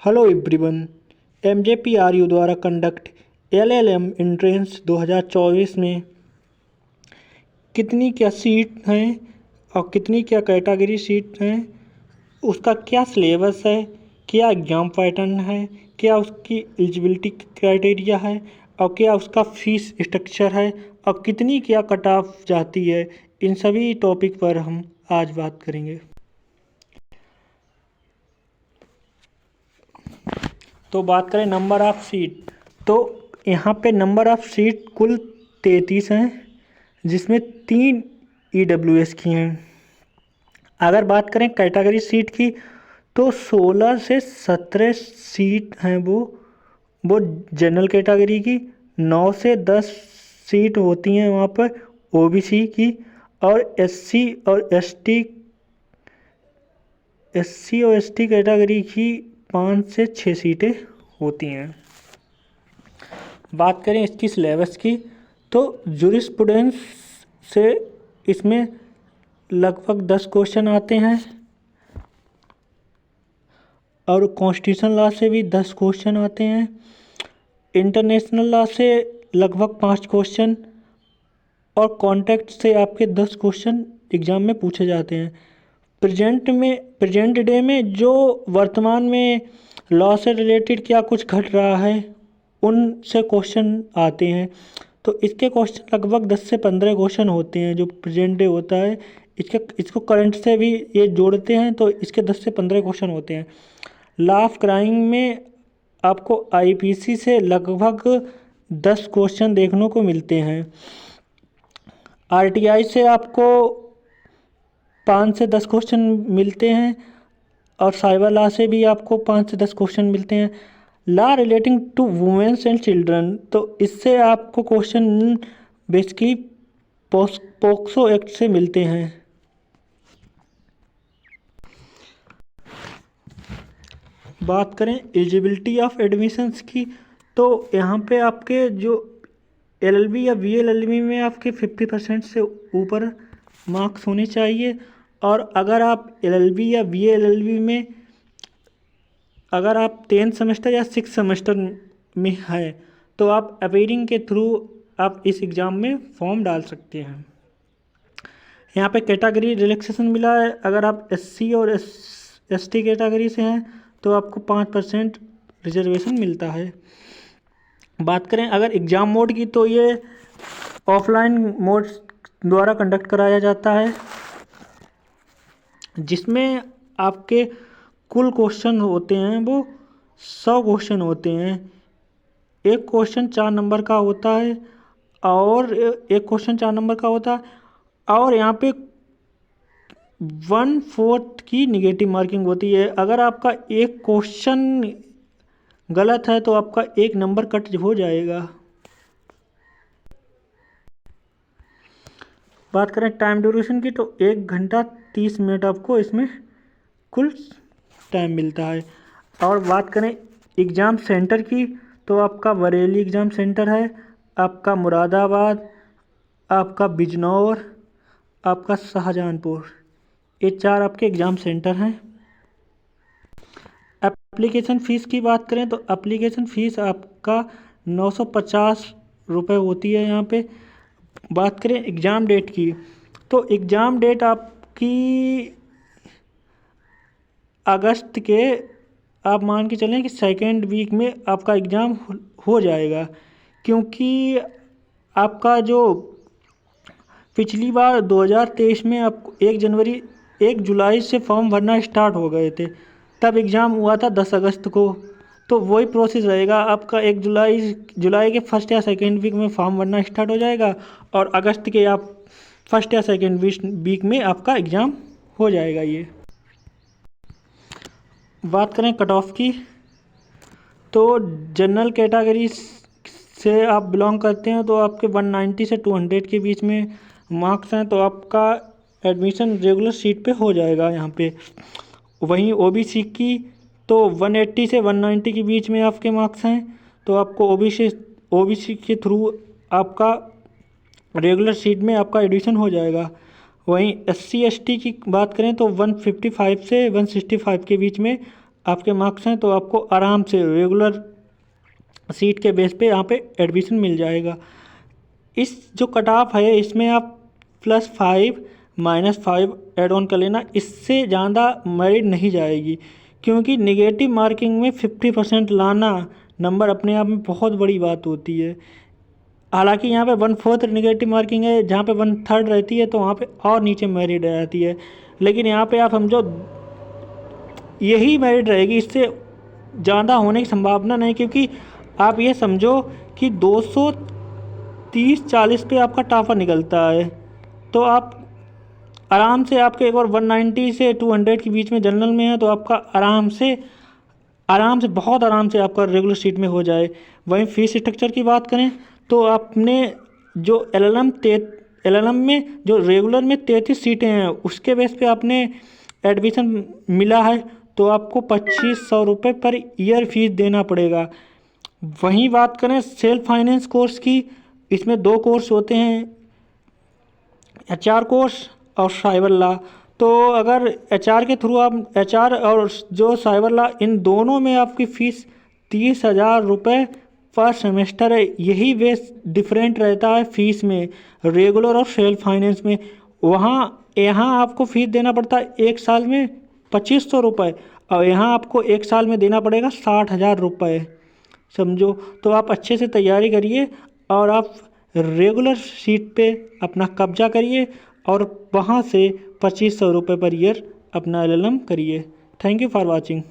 Hello everyone. एमजेपीआरयू द्वारा conduct LLM entrance 2024 में कितनी क्या सीट हैं और कितनी क्या कैटेगरी सीट हैं, उसका क्या सिलेबस है, क्या एग्ज़ाम पैटर्न है, क्या उसकी एलिजिबिलिटी क्राइटेरिया है और क्या उसका फीस स्ट्रक्चर है और कितनी क्या कट ऑफ जाती है, इन सभी टॉपिक पर हम आज बात करेंगे। तो बात करें नंबर ऑफ़ सीट, तो यहाँ पे नंबर ऑफ़ सीट कुल 33 हैं, जिसमें 3 EWS की हैं। अगर बात करें कैटेगरी सीट की तो 16 से 17 सीट हैं वो जनरल कैटेगरी की, 9 से 10 सीट होती हैं वहाँ पर OBC की, और SC और ST कैटेगरी की 5 से 6 सीटें होती हैं। बात करें इसकी सिलेबस की तो जूरिस्प्रूडेंस से इसमें लगभग 10 क्वेश्चन आते हैं और कॉन्स्टिट्यूशन लॉ से भी 10 क्वेश्चन आते हैं। इंटरनेशनल लॉ से लगभग 5 क्वेश्चन और कॉन्टेक्स्ट से आपके 10 क्वेश्चन एग्ज़ाम में पूछे जाते हैं। प्रेजेंट डे में जो वर्तमान में लॉ से रिलेटेड क्या कुछ घट रहा है उनसे क्वेश्चन आते हैं। तो इसके क्वेश्चन लगभग 10 से 15 क्वेश्चन होते हैं जो प्रेजेंट डे होता है। इसको करंट से भी ये जोड़ते हैं तो इसके 10 से 15 क्वेश्चन होते हैं। लॉ ऑफ क्राइम में आपको IPC से लगभग 10 क्वेश्चन देखने को मिलते हैं। RTI से आपको 5 से 10 क्वेश्चन मिलते हैं और साइबर लॉ से भी आपको 5 से 10 क्वेश्चन मिलते हैं। Law relating to women's and children, तो इससे आपको क्वेश्चन बेसिकली पोक्सो एक्ट से मिलते हैं। बात करें एलिजिबिलिटी ऑफ एडमिशन्स की तो यहाँ पे आपके जो LLB या VLLB में आपके 50% से ऊपर मार्क्स होने चाहिए, और अगर आप LLB या VLLB में अगर आप 10 सेमेस्टर या 6 सेमेस्टर में हैं तो आप अपीयरिंग के थ्रू आप इस एग्ज़ाम में फॉर्म डाल सकते हैं। यहाँ पे कैटेगरी रिलैक्सेशन मिला है। अगर आप SC और ST कैटेगरी से हैं तो आपको 5% रिजर्वेशन मिलता है। बात करें अगर एग्ज़ाम मोड की तो ये ऑफलाइन मोड द्वारा कंडक्ट कराया जाता है, जिसमें आपके कुल क्वेश्चन होते हैं वो 100 क्वेश्चन होते हैं। एक क्वेश्चन 4 नंबर का होता है और एक क्वेश्चन 4 नंबर का होता है और यहाँ पे 1/4 की निगेटिव मार्किंग होती है। अगर आपका एक क्वेश्चन गलत है तो आपका 1 नंबर कट हो जाएगा। बात करें टाइम ड्यूरेशन की तो 1 घंटा 30 मिनट आपको इसमें कुल टाइम मिलता है। और बात करें एग्ज़ाम सेंटर की तो आपका बरेली एग्ज़ाम सेंटर है, आपका मुरादाबाद, आपका बिजनौर, आपका शाहजहांपुर, ये 4 आपके एग्ज़ाम सेंटर हैं। एप्लीकेशन फ़ीस की बात करें तो एप्लीकेशन फ़ीस आपका 950 रुपये होती है यहाँ पे। बात करें एग्ज़ाम डेट की तो एग्ज़ाम डेट आपकी अगस्त के आप मान के चलें कि 2nd वीक में आपका एग्ज़ाम हो जाएगा, क्योंकि आपका जो पिछली बार 2023 में आपको 1 जुलाई से फॉर्म भरना स्टार्ट हो गए थे, तब एग्ज़ाम हुआ था 10 अगस्त को। तो वही प्रोसेस रहेगा आपका। 1 जुलाई के फर्स्ट या 2nd वीक में फॉर्म भरना स्टार्ट हो जाएगा और अगस्त के आप फर्स्ट या 2nd वीक में आपका एग्ज़ाम हो जाएगा। ये बात करें कट ऑफ की तो जनरल कैटेगरी से आप बिलोंग करते हैं तो आपके 190 से 200 के बीच में मार्क्स हैं तो आपका एडमिशन रेगुलर सीट पे हो जाएगा यहाँ पे। वहीं OBC की तो 180 से 190 के बीच में आपके मार्क्स हैं तो आपको OBC के थ्रू आपका रेगुलर सीट में आपका एडमिशन हो जाएगा। वहीं SC ST की बात करें तो 155 से 165 के बीच में आपके मार्क्स हैं तो आपको आराम से रेगुलर सीट के बेस पे यहाँ पे एडमिशन मिल जाएगा। इस जो कट ऑफ है इसमें आप +5 -5 ऐड ऑन कर लेना, इससे ज़्यादा मेरिट नहीं जाएगी, क्योंकि नेगेटिव मार्किंग में 50% लाना नंबर अपने आप में बहुत बड़ी बात होती है। हालांकि यहाँ पे 1/4 नेगेटिव मार्किंग है, जहाँ पे 1/3 रहती है तो वहाँ पे और नीचे मेरिट रहती है, लेकिन यहाँ पे आप समझो यही मेरिट रहेगी, इससे ज़्यादा होने की संभावना नहीं, क्योंकि आप ये समझो कि 230-40 पे आपका टाफा निकलता है, तो आप आराम से आपके एक और 190 से 200 के बीच में जनरल में है तो आपका आराम से बहुत आराम से आपका रेगुलर सीट में हो जाए। वहीं फीस स्ट्रक्चर की बात करें तो आपने जो एलएलएम में जो रेगुलर में 33 सीटें हैं उसके बेस पे आपने एडमिशन मिला है तो आपको 2500 रुपये पर ईयर फीस देना पड़ेगा। वहीं बात करें सेल्फ फाइनेंस कोर्स की, इसमें 2 कोर्स होते हैं, HR कोर्स और साइबर लॉ। तो अगर HR के थ्रू आप HR और जो साइबर लॉ इन दोनों में आपकी फ़ीस 30,000 रुपये पर सेमेस्टर है। यही बेस डिफरेंट रहता है फ़ीस में रेगुलर और सेल्फ फाइनेंस में। यहाँ आपको फ़ीस देना पड़ता है 1 साल में 2500 रुपये और यहाँ आपको 1 साल में देना पड़ेगा 60,000 रुपये, समझो। तो आप अच्छे से तैयारी करिए और आप रेगुलर सीट पे अपना कब्जा करिए और वहाँ से 2500 रुपये पर ईयर अपना LLM करिए। Thank you for watching.